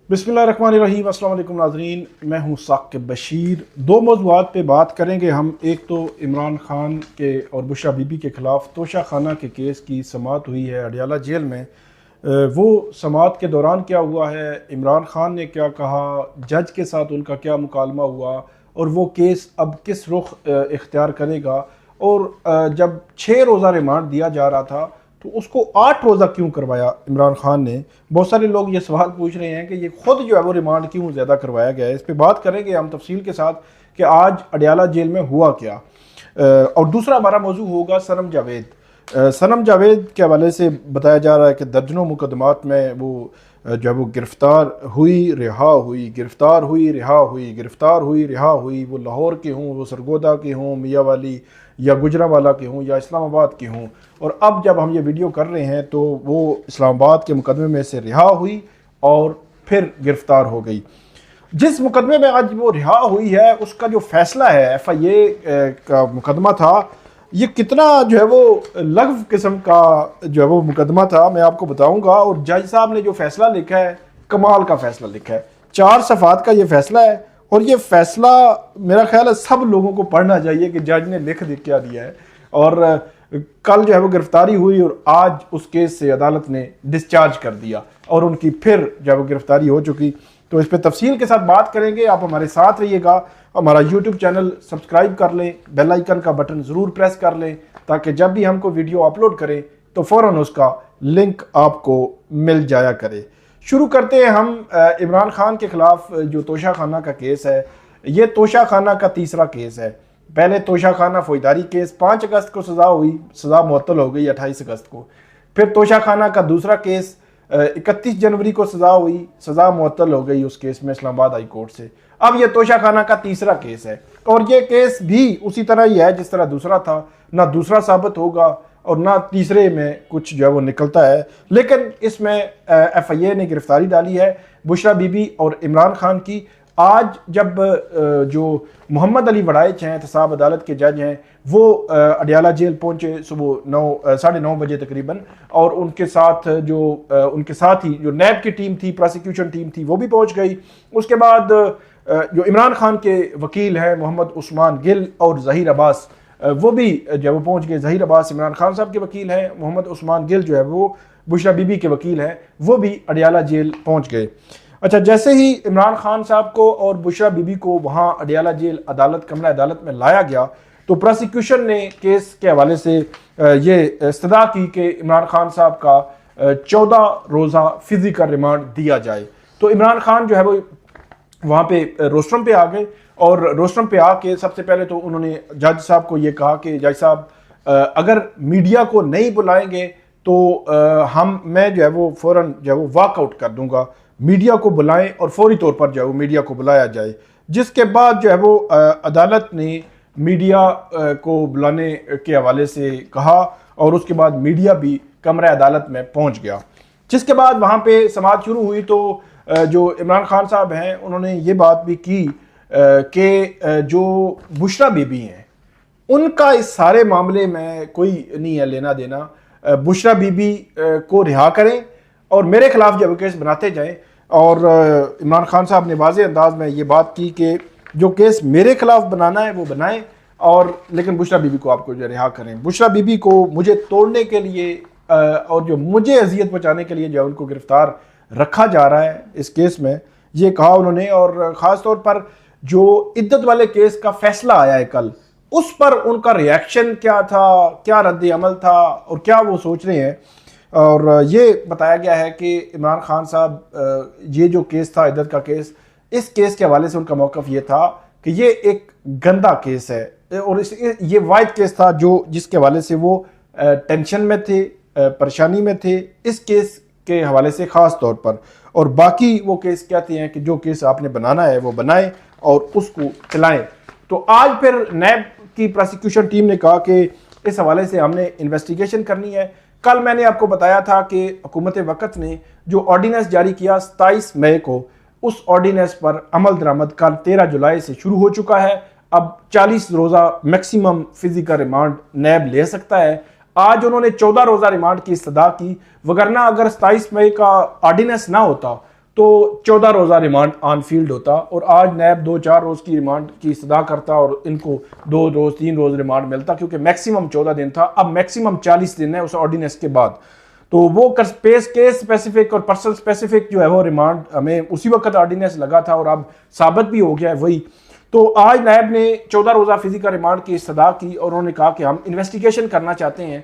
बिस्मिल्लाहिर्रहमानिर्रहीम। अस्सलाम वालेकुम नाज़रीन, मैं हूँ साकिब बशीर। दो मौज़ूआत पे बात करेंगे हम। एक तो इमरान खान के और बुशरा बीबी के ख़िलाफ़ तोशा खाना के केस की समाअत हुई है अडियाला जेल में। वो समाअत के दौरान क्या हुआ है, इमरान खान ने क्या कहा, जज के साथ उनका क्या मुकालमा हुआ और वो केस अब किस रुख इख्तियार करेगा। और जब 6 रोज़ा रिमांड दिया जा रहा था तो उसको 8 रोज़ा क्यों करवाया इमरान खान ने। बहुत सारे लोग ये सवाल पूछ रहे हैं कि ये खुद जो है वो रिमांड क्यों ज़्यादा करवाया गया है। इस पर बात करेंगे हम तफसील के साथ कि आज अडियाला जेल में हुआ क्या। और दूसरा हमारा मौजू होगा सनम जावेद। सनम जावेद के हवाले से बताया जा रहा है कि दर्जनों मुकदमात में वो जब वो गिरफ़्तार हुई रिहा हुई, गिरफ़्तार हुई रिहा हुई, गिरफ़्तार हुई रिहा हुई। वो लाहौर के हों, वो सरगोदा के हों, मियाँ वाली या गुजरांवाला के हों या इस्लामाबाद के हों। और अब जब हम ये वीडियो कर रहे हैं तो वो इस्लामाबाद के मुकदमे में से रिहा हुई और फिर गिरफ़्तार हो गई। जिस मुकदमे में आज वो रिहा हुई है उसका जो फैसला है, FIA का मुकदमा था, ये कितना जो है वो लग्व किस्म का जो है वो मुकदमा था मैं आपको बताऊंगा। और जज साहब ने जो फैसला लिखा है, कमाल का फैसला लिखा है। 4 सफ़ात का ये फैसला है और ये फैसला मेरा ख्याल है सब लोगों को पढ़ना चाहिए कि जज ने लिख क्या दिया है। और कल जो है वो गिरफ्तारी हुई और आज उस केस से अदालत ने डिस्चार्ज कर दिया और उनकी फिर जो है वो गिरफ्तारी हो चुकी। तो इस पर तफसील के साथ बात करेंगे। आप हमारे साथ रहिएगा। हमारा यूट्यूब चैनल सब्सक्राइब कर लें, बेल आइकन का बटन ज़रूर प्रेस कर लें ताकि जब भी हमको वीडियो अपलोड करें तो फ़ौरन उसका लिंक आपको मिल जाया करे। शुरू करते हैं हम इमरान खान के ख़िलाफ़ जो तोशा खाना का केस है। ये तोशा खाना का तीसरा केस है। पहले तोशा खाना फौजदारी केस 5 अगस्त को सज़ा हुई, सज़ा मुअत्तल हो गई 28 अगस्त को। फिर तोशा खाना का दूसरा केस 31 जनवरी को सज़ा हुई, सज़ा मुअत्तल हो गई उस केस में इस्लामाबाद हाई कोर्ट से। अब ये तोशा खाना का तीसरा केस है और ये केस भी उसी तरह ही है जिस तरह दूसरा था। ना दूसरा साबित होगा और ना तीसरे में कुछ जो है वो निकलता है। लेकिन इसमें FIA ने गिरफ्तारी डाली है बुशरा बीबी और इमरान खान की। आज जब जो मोहम्मद अली वड़ाइच हैं, एहतसाब अदालत के जज हैं, वो अडियाला जेल पहुंचे सुबह 9:30 बजे तकरीबन। और उनके साथ उनके साथ ही जो नैब की टीम थी, प्रोसिक्यूशन टीम थी, वो भी पहुंच गई। उसके बाद जो इमरान खान के वकील हैं मोहम्मद उस्मान गिल और ज़हीर अब्बास, वो भी जब वो पहुंच गए। ज़हीर अब्बास इमरान खान साहब के वकील हैं, मोहम्मद उस्मान गिल जो है वो बुशरा बीबी के वकील हैं, वो भी अडियाला जेल पहुंच गए। अच्छा, जैसे ही इमरान खान साहब को और बुशरा बीबी को वहाँ अडियाला जेल अदालत कमरा अदालत में लाया गया तो प्रोसिक्यूशन ने केस के हवाले से ये इस्तदा की कि इमरान खान साहब का 14 रोज़ा फिजिकल रिमांड दिया जाए। तो इमरान खान जो है वो वहाँ पे रोस्ट्रम पे आ गए और रोस्ट्रम पे आके सबसे पहले तो उन्होंने जज साहब को ये कहा कि जज साहब अगर मीडिया को नहीं बुलाएंगे तो मैं जो है वो फ़ौरन जो है वो वॉकआउट कर दूंगा। मीडिया को बुलाएं और फौरी तौर पर जो है वो मीडिया को बुलाया जाए। जिसके बाद जो है वो अदालत ने मीडिया को बुलाने के हवाले से कहा और उसके बाद मीडिया भी कमरा अदालत में पहुंच गया। जिसके बाद वहाँ पे समाअत शुरू हुई तो जो इमरान खान साहब हैं उन्होंने ये बात भी की कि जो बुशरा बीबी हैं उनका इस सारे मामले में कोई नहीं है लेना देना। बुशरा बीबी को रिहा करें और मेरे खिलाफ जब केस बनाते जाएं। और इमरान खान साहब ने वाज़ेह अंदाज में ये बात की कि जो केस मेरे खिलाफ बनाना है वो बनाएं और लेकिन बुशरा बीबी को आपको जो रिहा करें। बुशरा बीबी को मुझे तोड़ने के लिए और जो मुझे अजियत पहुँचाने के लिए जो उनको गिरफ्तार रखा जा रहा है इस केस में, ये कहा उन्होंने। और ख़ास तौर पर जो इद्दत वाले केस का फैसला आया है कल, उस पर उनका रिएक्शन क्या था, क्या रद्द अमल था और क्या वो सोच रहे हैं। और ये बताया गया है कि इमरान खान साहब ये जो केस था इद्दत का केस, इस केस के हवाले से उनका मौक़िफ़ ये था कि ये एक गंदा केस है और ये वाहिद केस था जिसके हवाले से वो टेंशन में थे, परेशानी में थे इस केस के हवाले से ख़ास तौर पर। और बाकी वो केस कहते हैं कि जो केस आपने बनाना है वो बनाएं और उसको चलाएं। तो आज फिर नैब की प्रोसिक्यूशन टीम ने कहा कि इस हवाले से हमने इन्वेस्टिगेशन करनी है। कल मैंने आपको बताया था कि हुकूमत वक़्त ने जो ऑर्डीनेंस जारी किया 27 मई को, उस ऑर्डीनेंस पर अमल दरामद कल 13 जुलाई से शुरू हो चुका है। अब 40 रोज़ा मैक्सिमम फिजिकल रिमांड नैब ले सकता है। आज उन्होंने 14 रोज़ा रिमांड की इस्तदा की, वगरना अगर 27 मई का ऑर्डीनेंस ना होता तो 14 रोज़ा रिमांड ऑन फील्ड होता, और आज नैब 2-4 रोज़ की रिमांड की इस्तदा करता और इनको 2 रोज़ 3 रोज़ रिमांड मिलता, क्योंकि मैक्सिमम 14 दिन था, अब मैक्सिमम 40 दिन है उस ऑर्डिनेंस के बाद। तो वो केस स्पेसिफिक और पर्सन स्पेसिफिक जो है वो रिमांड हमें उसी वक्त ऑर्डिनेंस लगा था और अब साबित भी हो गया है वही। तो आज नायब ने 14 रोज़ा फिजिकल रिमांड की इस्तदा की और उन्होंने कहा कि हम इन्वेस्टिगेशन करना चाहते हैं,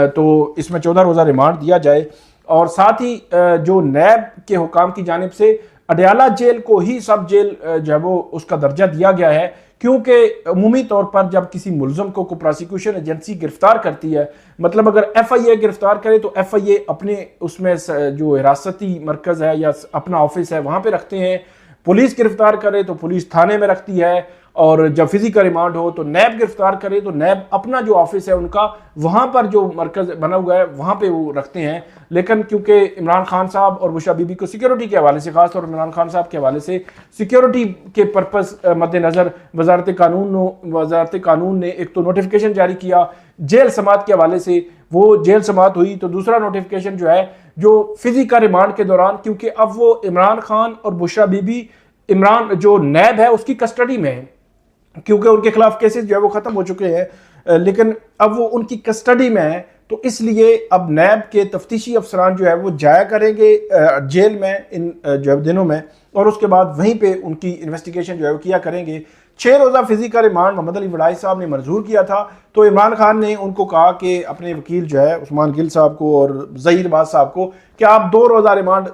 तो इसमें 14 रोज़ा रिमांड दिया जाए। और साथ ही जो नैब के हुकाम की जानिब से अडयाला जेल को ही सब जेल जो है वो उसका दर्जा दिया गया है, क्योंकि अमूमी तौर पर जब किसी मुलजम को प्रोसिक्यूशन एजेंसी गिरफ्तार करती है, मतलब अगर FIA गिरफ्तार करे तो FIA अपने उसमें जो हिरासती मरकज़ है या अपना ऑफिस है वहाँ पे रखते हैं, पुलिस गिरफ्तार करे तो पुलिस थाने में रखती है, और जब फिजिकल रिमांड हो तो नैब गिरफ्तार करे तो नैब अपना जो ऑफिस है उनका वहाँ पर जो मरकज़ बना हुआ है वहाँ पे वो रखते हैं। लेकिन क्योंकि इमरान खान साहब और बुशरा बीबी को सिक्योरिटी के हवाले से, खासतौर पर इमरान खान साहब के हवाले से सिक्योरिटी के पर्पज़ मद्देनज़र वजारत कानून ने एक तो नोटिफिकेशन जारी किया जेल समात के हवाले से, वो जेल समात हुई, तो दूसरा नोटिफिकेशन जो है जो फिजिकल रिमांड के दौरान, क्योंकि अब वो इमरान खान और बुशरा बीबी इमरान जो नैब है उसकी कस्टडी में है, क्योंकि उनके खिलाफ केसेस जो है वो खत्म हो चुके हैं, लेकिन अब वो उनकी कस्टडी में है, तो इसलिए अब नैब के तफ्तीशी अफसरान जो है वो जाया करेंगे जेल में इन जो है दिनों में, और उसके बाद वहीं पे उनकी इन्वेस्टिगेशन जो है वो किया करेंगे। 6 रोज़ा फिजिकल रिमांड मोहम्मद अली वड़ाई साहब ने मंजूर किया था, तो इमरान खान ने उनको कहा कि अपने वकील जो है उस्मान गिल साहब को और ज़हीर बाज साहब को कि आप 2 रोज़ा रिमांड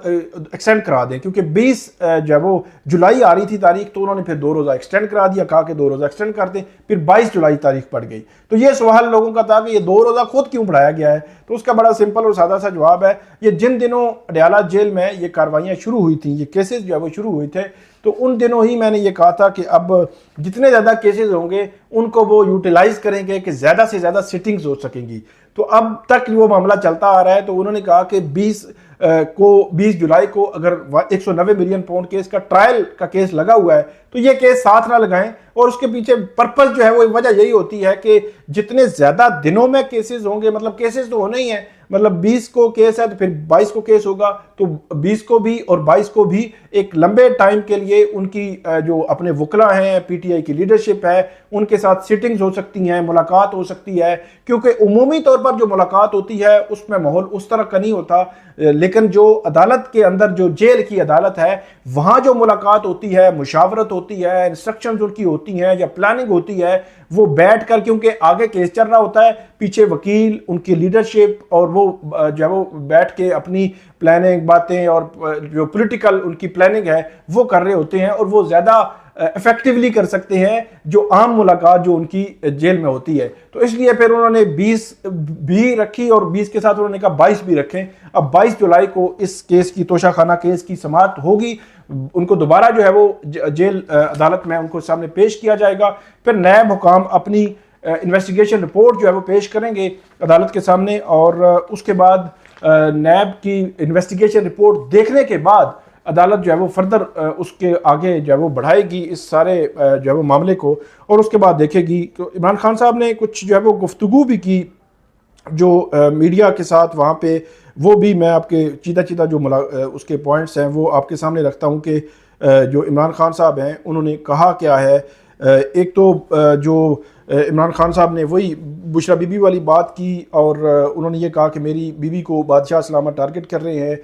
एक्सटेंड करा दें, क्योंकि 20 जो है वो जुलाई आ रही थी तारीख, तो उन्होंने फिर 2 रोज़ा एक्सटेंड करा दिया, कहा कि 2 रोज़ा एक्सटेंड कर दें, फिर 22 जुलाई तारीख पड़ गई। तो ये सवाल लोगों का था कि ये 2 रोज़ा खुद क्यों बढ़ाया गया है, तो उसका बड़ा सिंपल और सादा सा जवाब है, ये जिन दिनों अडयाला जेल में ये कार्रवाइयाँ शुरू हुई थी, ये केसेस जो है वो शुरू हुए थे, तो उन दिनों ही मैंने ये कहा था कि अब जितने ज़्यादा केसेस होंगे उनको वो यूटिलाइज करेंगे कि ज़्यादा से ज़्यादा सिटिंग्स हो सकेंगी। तो अब तक वो मामला चलता आ रहा है, तो उन्होंने कहा कि 20 जुलाई को अगर 190 मिलियन पाउंड केस का ट्रायल का केस लगा हुआ है तो ये केस साथ ना लगाएं, और उसके पीछे पर्पस जो है वो वजह यही होती है कि जितने ज़्यादा दिनों में केसेस होंगे, मतलब केसेस तो होने ही हैं, मतलब 20 को केस है तो फिर 22 को केस होगा, तो 20 को भी और 22 को भी एक लंबे टाइम के लिए उनकी जो अपने वकला हैं, PTI की लीडरशिप है, उनके साथ सिटिंग्स हो सकती हैं, मुलाकात हो सकती है, क्योंकि उमूमी तौर पर जो मुलाकात होती है उसमें माहौल उस तरह का नहीं होता, लेकिन जो अदालत के अंदर जो जेल की अदालत है वहाँ जो मुलाकात होती है, मुशावरत होती है, इंस्ट्रक्शंस उनकी होती हैं या प्लानिंग होती है, वो बैठ कर, क्योंकि आगे केस चल रहा होता है, पीछे वकील, उनकी लीडरशिप, और वो जो है वो बैठ के अपनी प्लानिंग बातें और जो पॉलिटिकल उनकी प्लानिंग है वो कर रहे होते हैं, और वो ज़्यादा इफेक्टिवली कर सकते हैं जो आम मुलाकात जो उनकी जेल में होती है। तो इसलिए फिर उन्होंने 20 भी रखी और 20 के साथ उन्होंने कहा 22 भी रखें। अब 22 जुलाई को इस केस की, तोशाखाना केस की समाअत होगी, उनको दोबारा जो है वो जेल अदालत में उनको सामने पेश किया जाएगा, फिर नैब हुकाम अपनी इन्वेस्टिगेशन रिपोर्ट जो है वो पेश करेंगे अदालत के सामने, और उसके बाद नैब की इन्वेस्टिगेशन रिपोर्ट देखने के बाद अदालत जो है वो फर्दर उसके आगे जो है वो बढ़ाएगी इस सारे जो है वो मामले को, और उसके बाद देखेगी। तो इमरान खान साहब ने कुछ जो है वो गुफ्तगू भी की जो मीडिया के साथ वहाँ पे, वो भी मैं आपके चीता जो उसके पॉइंट्स हैं वो आपके सामने रखता हूँ कि जो इमरान खान साहब हैं उन्होंने कहा क्या है। एक तो जो इमरान खान साहब ने वही बुशरा बीबी वाली बात की, और उन्होंने ये कहा कि मेरी बीवी को बादशाह सलामत टारगेट कर रहे हैं,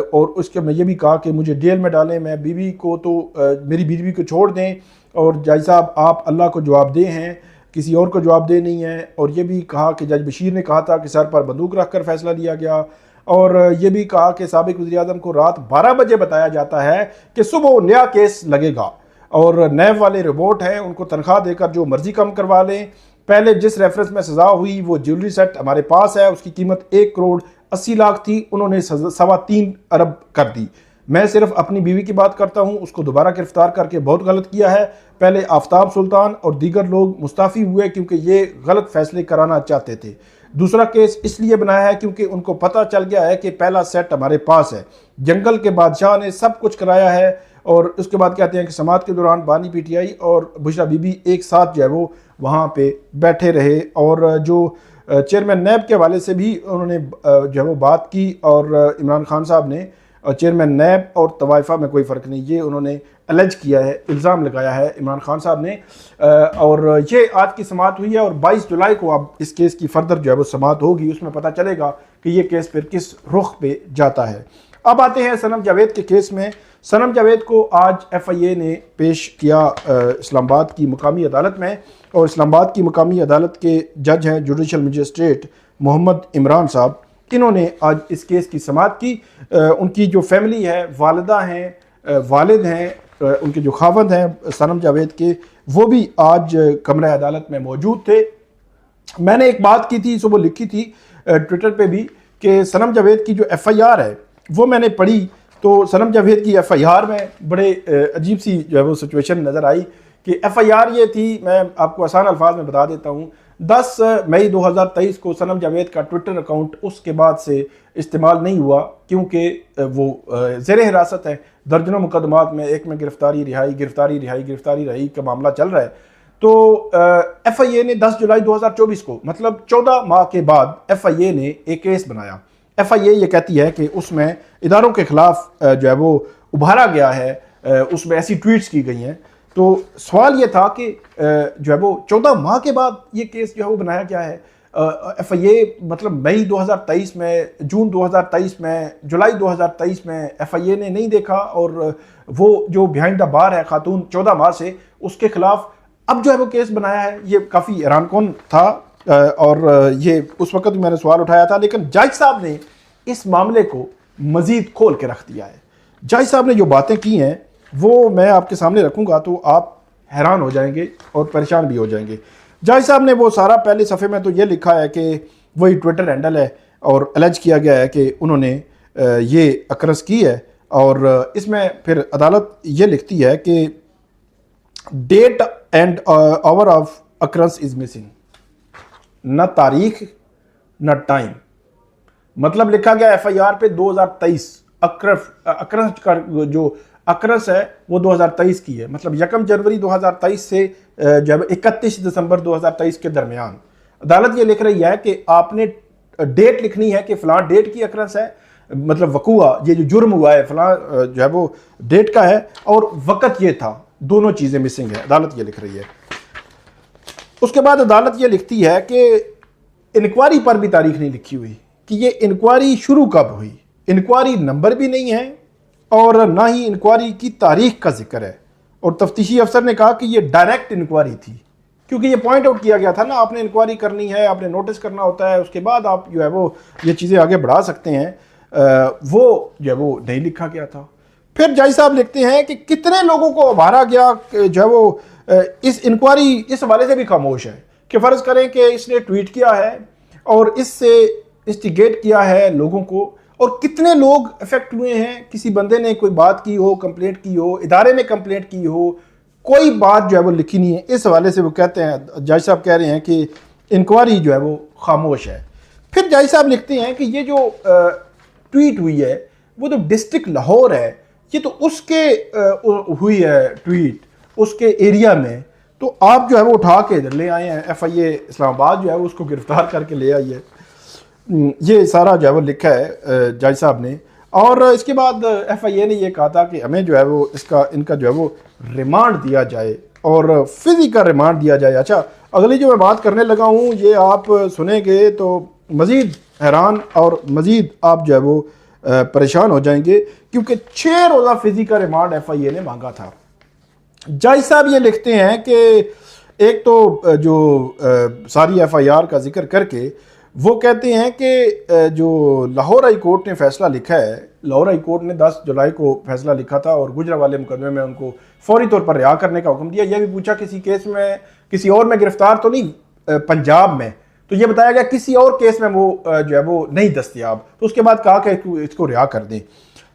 और उसके मैं ये भी कहा कि मुझे जेल में डालें, मैं बीवी को तो मेरी बीवी को छोड़ दें, और जज साहब आप अल्लाह को जवाबदेह हैं, किसी और को जवाबदेह नहीं है। और ये भी कहा कि जज बशीर ने कहा था कि सर पर बंदूक रख कर फैसला लिया गया, और ये भी कहा कि साबिक वज़ीर आज़म को रात 12 बजे बताया जाता है कि सुबह नया केस लगेगा, और नैब वाले रिपोर्ट हैं, उनको तनख्वाह देकर जो मर्जी कम करवा लें। पहले जिस रेफरेंस में सज़ा हुई वो ज्वेलरी सेट हमारे पास है, उसकी कीमत 1,80,00,000 थी, उन्होंने 3.25 अरब कर दी। मैं सिर्फ अपनी बीवी की बात करता हूं, उसको दोबारा गिरफ्तार करके बहुत गलत किया है। पहले आफ्ताब सुल्तान और दीगर लोग मुस्ताफ़ी हुए क्योंकि ये गलत फैसले कराना चाहते थे। दूसरा केस इसलिए बनाया है क्योंकि उनको पता चल गया है कि पहला सेट हमारे पास है, जंगल के बादशाह ने सब कुछ कराया है, और उसके बाद कहते हैं कि समात के दौरान बानी PTI और बुशरा बीबी एक साथ जो है वो वहाँ पे बैठे रहे। और जो चेयरमैन नैब के हवाले से भी उन्होंने जो है वो बात की, और इमरान खान साहब ने, और चेयरमैन नैब और तवाइफा में कोई फ़र्क नहीं, ये उन्होंने एलेज किया है, इल्ज़ाम लगाया है इमरान खान साहब ने। और ये आज की समाअत हुई है और 22 जुलाई को अब इस केस की फर्दर जो है वो समाअत होगी, उसमें पता चलेगा कि ये केस फिर किस रुख पे जाता है। अब आते हैं सनम जावेद के केस में। सनम जावेद को आज FIA ने पेश किया इस्लामाबाद की मुकामी अदालत में, और इस्लामाबाद की मुकामी अदालत के जज हैं जुडिशल मजिस्ट्रेट मोहम्मद इमरान साहब। इन्होंने आज इस केस की समाअत की। उनकी जो फैमिली है, वालिदा हैं, वालिद हैं, उनके जो खावंद हैं सनम जावेद के, वो भी आज कमरा अदालत में मौजूद थे। मैंने एक बात की थी, सुबह लिखी थी ट्विटर पे भी, कि सनम जावेद की जो FIR है वो मैंने पढ़ी, तो सनम जावेद की FIR में बड़े अजीब सी जो है वो सिचुएशन नज़र आई कि FIR ये थी, मैं आपको आसान अल्फाज में बता देता हूँ। 10 मई 2023 को सनम जावेद का ट्विटर अकाउंट उसके बाद से इस्तेमाल नहीं हुआ, क्योंकि वो ज़ेर हिरासत है। दर्जनों मुकदमात में, एक में गिरफ्तारी रिहाई का मामला चल रहा है। तो FIA ने 10 जुलाई 2024 को, मतलब 14 माह के बाद FIA ने एक केस बनाया। FIA ये कहती है कि उसमें इदारों के खिलाफ जो है वो उभारा गया है, उसमें ऐसी ट्वीट्स की गई हैं। तो सवाल ये था कि जो है वो 14 माह के बाद ये केस जो है वो बनाया गया है। FIA मतलब मई 2023 में, जून 2023 में, जुलाई 2023 में FIA ने नहीं देखा, और वो जो बिहाइंड द बार है खातून 14 माह से, उसके खिलाफ अब जो है वो केस बनाया है। ये काफ़ी हैरानकुन था, और ये उस वक्त मैंने सवाल उठाया था, लेकिन जज साहब ने इस मामले को मज़ीद खोल के रख दिया है। जज साहब ने जो बातें की हैं वो मैं आपके सामने रखूँगा तो आप हैरान हो जाएंगे और परेशान भी हो जाएंगे। जज साहब ने वो सारा, पहले सफ़े में तो ये लिखा है कि वही ट्विटर हैंडल है, और एलेज किया गया है कि उन्होंने ये अक्रस की है, और इसमें फिर अदालत ये लिखती है कि date and hour of occurs is missing, न तारीख न टाइम। मतलब लिखा गया FIR पे 2023, अक्रस का जो अक्रस है वो 2023 की है, मतलब 1 जनवरी 2023 से जब 31 दिसंबर 2023 के दरमियान। अदालत ये लिख रही है कि आपने डेट लिखनी है कि फलां डेट की अक्रस है, मतलब वकूआ, ये जो जुर्म हुआ है फलां जो है वो डेट का है, और वक़्त ये था, दोनों चीज़ें मिसिंग है, अदालत ये लिख रही है। उसके बाद अदालत ये लिखती है कि इंक्वायरी पर भी तारीख नहीं लिखी हुई कि ये इंक्वायरी शुरू कब हुई। इंक्वायरी नंबर भी नहीं है और ना ही इंक्वायरी की तारीख का जिक्र है। और तफ्तीशी अफसर ने कहा कि ये डायरेक्ट इंक्वायरी थी, क्योंकि ये पॉइंट आउट किया गया था ना, आपने इंक्वायरी करनी है, आपने नोटिस करना होता है, उसके बाद आप जो है वो ये चीज़ें आगे बढ़ा सकते हैं, वो जो है वो नहीं लिखा गया था। फिर जज साहब लिखते हैं कि कितने लोगों को उभारा गया, जो है वो इस इंक्वायरी इस हवाले से भी खामोश है कि फ़र्ज़ करें कि इसने ट्वीट किया है और इससे इंस्टिगेट किया है लोगों को, और कितने लोग इफेक्ट हुए हैं। किसी बंदे ने कोई बात की हो, कंप्लेंट की हो, इदारे में कंप्लेंट की हो, कोई बात जो है वो लिखी नहीं है। इस हवाले से वो कहते हैं, जज साहब कह रहे हैं कि इंक्वायरी जो है वो खामोश है। फिर जज साहब लिखते हैं कि ये जो ट्वीट हुई है वो तो डिस्ट्रिक्ट लाहौर है, ये तो उसके हुई है ट्वीट, उसके एरिया में, तो आप जो है वो उठा के इधर ले आए हैं। FIA इस्लामाबाद जो है वो उसको गिरफ्तार करके ले आई है। ये सारा जो है वो लिखा है जज साहब ने। और इसके बाद FIA ने ये कहा था कि हमें जो है वो इनका जो है वो रिमांड दिया जाए, और फिजिकल रिमांड दिया जाए। अच्छा, अगली जो मैं बात करने लगा हूँ ये आप सुनेंगे तो मज़ीद हैरान और मज़ीद आप जो है वो परेशान हो जाएंगे, क्योंकि 6 रोज़ा फिजिकल रिमांड FIA ने मांगा था। जज साहब ये लिखते हैं कि एक तो जो सारी FIR का जिक्र करके वो कहते हैं कि जो लाहौर हाई कोर्ट ने फैसला लिखा है, लाहौर हाई कोर्ट ने 10 जुलाई को फैसला लिखा था और गुजरा वाले मुकदमे में उनको फौरी तौर पर रिहा करने का हुक्म दिया। यह भी पूछा किसी केस में किसी और में गिरफ्तार तो नहीं पंजाब में, तो ये बताया गया किसी और केस में वो जो है वो नहीं दस्तयाब, तो उसके बाद कहा कि इसको रिहा कर दें।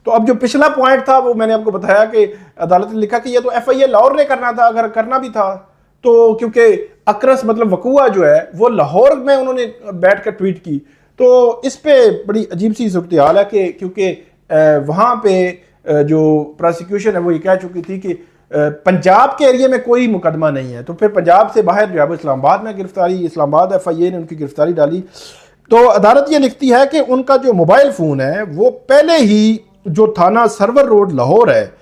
तो अब जो पिछला पॉइंट था वो मैंने आपको बताया कि अदालत ने लिखा कि ये तो FIA लाहौर ने करना था, अगर करना भी था तो, क्योंकि अक्रस मतलब वकूआ जो है वो लाहौर में उन्होंने बैठ कर ट्वीट की, तो इस पे बड़ी अजीब सी सूरत हाल है कि क्योंकि वहाँ पे जो प्रोसिक्यूशन है वो ये कह चुकी थी कि पंजाब के एरिया में कोई मुकदमा नहीं है, तो फिर पंजाब से बाहर जो है वो इस्लामाबाद में गिरफ्तारी, इस्लामाबाद FIA ने उनकी गिरफ्तारी डाली। तो अदालत ये लिखती है कि उनका जो मोबाइल फ़ोन है वो पहले ही जो थाना सरवर रोड लाहौर है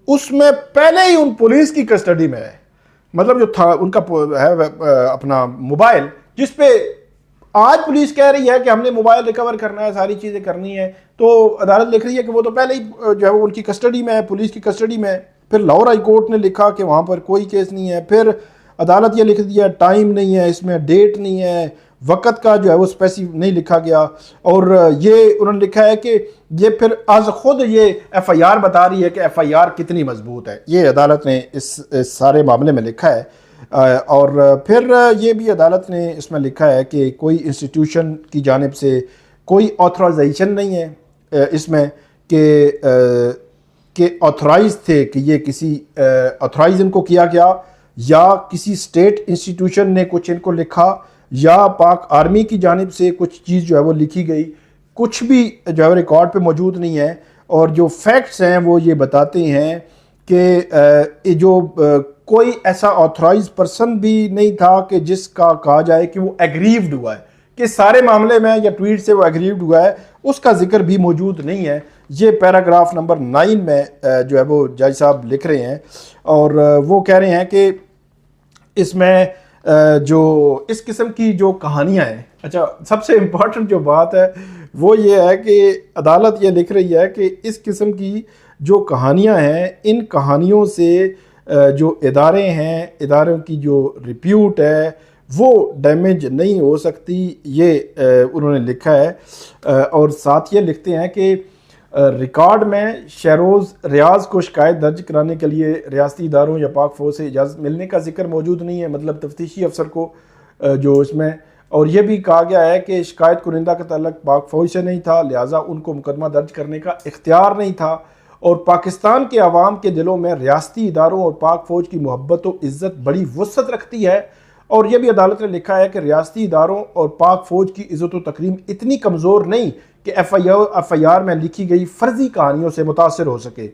उसमें पहले ही उन पुलिस की कस्टडी में है। मतलब जो था उनका है अपना मोबाइल, जिस पे आज पुलिस कह रही है कि हमने मोबाइल रिकवर करना है, सारी चीज़ें करनी है, तो अदालत लिख रही है कि वो तो पहले ही जो है वो उनकी कस्टडी में है, पुलिस की कस्टडी में है। फिर लाहौर हाई कोर्ट ने लिखा कि वहाँ पर कोई केस नहीं है। फिर अदालत ये लिख दिया टाइम नहीं है, इसमें डेट नहीं है, वक़्त का जो है वो स्पेसिफिक नहीं लिखा गया। और ये उन्होंने लिखा है कि ये फिर आज खुद ये FIR बता रही है कि FIR कितनी मजबूत है। ये अदालत ने इस सारे मामले में लिखा है। और फिर ये भी अदालत ने इसमें लिखा है कि कोई इंस्टीट्यूशन की जानिब से कोई ऑथराइजेशन नहीं है इसमें कि ऑथराइज थे कि ये किसी ऑथराइज इनको किया गया, या किसी स्टेट इंस्टीट्यूशन ने कुछ इनको लिखा, या पाक आर्मी की जानिब से कुछ चीज़ जो है वो लिखी गई। कुछ भी जो है रिकॉर्ड पे मौजूद नहीं है। और जो फैक्ट्स हैं वो ये बताते हैं कि जो कोई ऐसा ऑथराइज पर्सन भी नहीं था कि जिसका कहा जाए कि वो एग्रीव्ड हुआ है, कि सारे मामले में या ट्वीट से वो एग्रीव्ड हुआ है, उसका जिक्र भी मौजूद नहीं है। ये पैराग्राफ नंबर 9 में जो है वो जज साहब लिख रहे हैं। और वो कह रहे हैं कि इसमें जो इस किस्म की जो कहानियाँ हैं, अच्छा सबसे इम्पॉर्टेंट जो बात है वो ये है कि अदालत ये लिख रही है कि इस किस्म की जो कहानियाँ हैं, इन कहानियों से जो इदारे हैं, इदारों की जो रिप्यूट है वो डैमेज नहीं हो सकती, ये उन्होंने लिखा है। और साथ ये लिखते हैं कि रिकॉर्ड में शहरोज़ रियाज को शिकायत दर्ज कराने के लिए रियासती इदारों या पाक फौज से इजाज़त मिलने का जिक्र मौजूद नहीं है, मतलब तफ्तीशी अफसर को जो इसमें। और यह भी कहा गया है कि शिकायत कुरिंदा का तल्लुक पाक फौज से नहीं था, लिहाजा उनको मुकदमा दर्ज करने का इख्तियार नहीं था। और पाकिस्तान के अवाम के दिलों में रियासती इदारों और पाक फ़ौज की मोहब्बत और इज़्ज़त बड़ी वसअत रखती है। और यह भी अदालत ने लिखा है कि रियासती इदारों और पाक फ़ौज की इज़्ज़त व तकरीम इतनी कमज़ोर नहीं कि FIR में लिखी गई फ़र्जी कहानियों से मुतासर हो सके।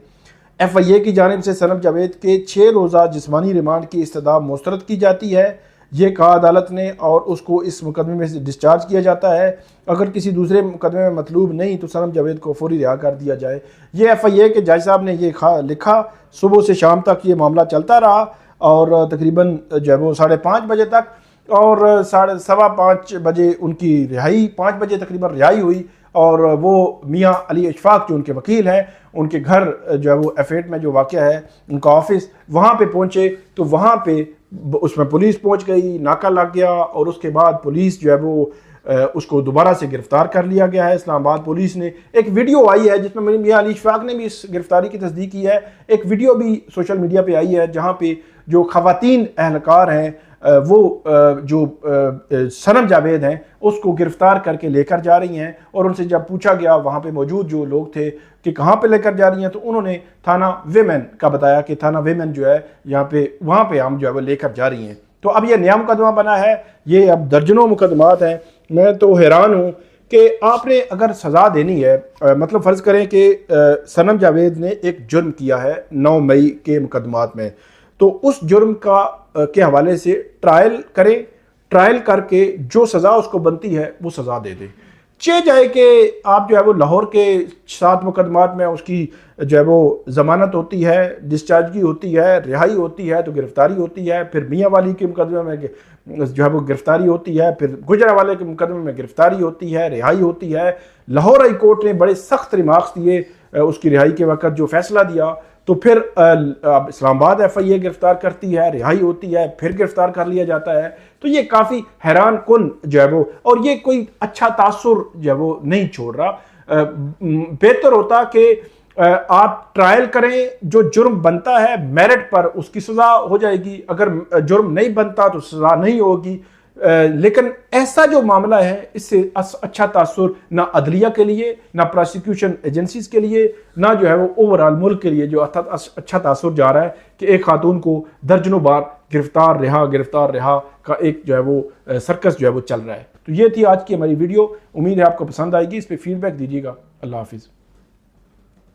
FIA की जानिब से सनम जावेद के 6 रोज़ा जिस्मानी रिमांड की इस्तदा मुस्तरद की जाती है, ये कहा अदालत ने, और उसको इस मुकदमे में से डिस्चार्ज किया जाता है। अगर किसी दूसरे मुकदमे में मतलूब नहीं तो सनम जावेद को फौरी रिहा कर दिया जाए। ये FIA के जज साहब ने ये लिखा। सुबह से शाम तक ये मामला चलता रहा और तकरीबन जो है वो 5:30 बजे तक, और 5:15 बजे उनकी रिहाई, 5 बजे तकरीबन रिहाई हुई। और वो मियाँ अली इशफाक जो उनके वकील हैं, उनके घर जो है वो F8 में जो वाक़या है उनका ऑफिस, वहाँ पे पहुँचे तो वहाँ पे उसमें पुलिस पहुँच गई, नाका लग गया, और उसके बाद पुलिस जो है वो उसको दोबारा से गिरफ़्तार कर लिया गया है। इस्लामाबाद पुलिस ने एक वीडियो आई है जिसमें मेरी मियाँ अली इशफाक ने भी इस गिरफ़्तारी की तस्दीक की है। एक वीडियो भी सोशल मीडिया पे आई है जहाँ पे जो ख़वातीन एहलकार हैं वो जो सनम जावेद हैं उसको गिरफ़्तार करके लेकर जा रही हैं। और उनसे जब पूछा गया वहाँ पे मौजूद जो लोग थे कि कहाँ पे लेकर जा रही हैं, तो उन्होंने थाना वीमेन का बताया कि थाना वीमेन जो है यहाँ पे, वहाँ पे हम जो है वो लेकर जा रही हैं। तो अब ये नया मुकदमा बना है, ये अब दर्जनों मुकदमात हैं। मैं तो हैरान हूँ कि आपने अगर सज़ा देनी है, मतलब फ़र्ज़ करें कि सनम जावेद ने एक जुर्म किया है 9 मई के मुकदमात में, तो उस जुर्म का के हवाले से ट्रायल करें, ट्रायल करके जो सज़ा उसको बनती है वो सज़ा दे दे। चे जाए कि आप जो है वो लाहौर के 7 मुकदमात में उसकी जो है वो ज़मानत होती है, डिस्चार्जगी होती है, रिहाई होती है, तो गिरफ़्तारी होती है, फिर मियाँ वाली के मुकदमे में जो है वो गिरफ़्तारी होती है, फिर गुजरा वाले के मुकदमे में गिरफ़्तारी होती है, रिहाई होती है। लाहौर हाई कोर्ट ने बड़े सख्त रिमार्क्स दिए उसकी रिहाई के वक़्त, जो फैसला दिया, तो फिर इस्लामाबाद FIA गिरफ़्तार करती है, रिहाई होती है, फिर गिरफ़्तार कर लिया जाता है। तो ये काफ़ी हैरान कुन जो है वो, और ये कोई अच्छा तासुर जो है वो नहीं छोड़ रहा। बेहतर होता कि आप ट्रायल करें, जो जुर्म बनता है मेरिट पर उसकी सज़ा हो जाएगी, अगर जुर्म नहीं बनता तो सज़ा नहीं होगी। लेकिन ऐसा जो मामला है इससे अच्छा तासुर ना अदलिया के लिए, ना प्रोसिक्यूशन एजेंसीज के लिए, ना जो है वो ओवरऑल मुल्क के लिए जो अच्छा तासुर जा रहा है कि एक खातून को दर्जनों बार गिरफ्तार रिहा का एक जो है वो सर्कस जो है वो चल रहा है। तो ये थी आज की हमारी वीडियो, उम्मीद है आपको पसंद आएगी। इस पर फीडबैक दीजिएगा। अल्लाह हाफिज़।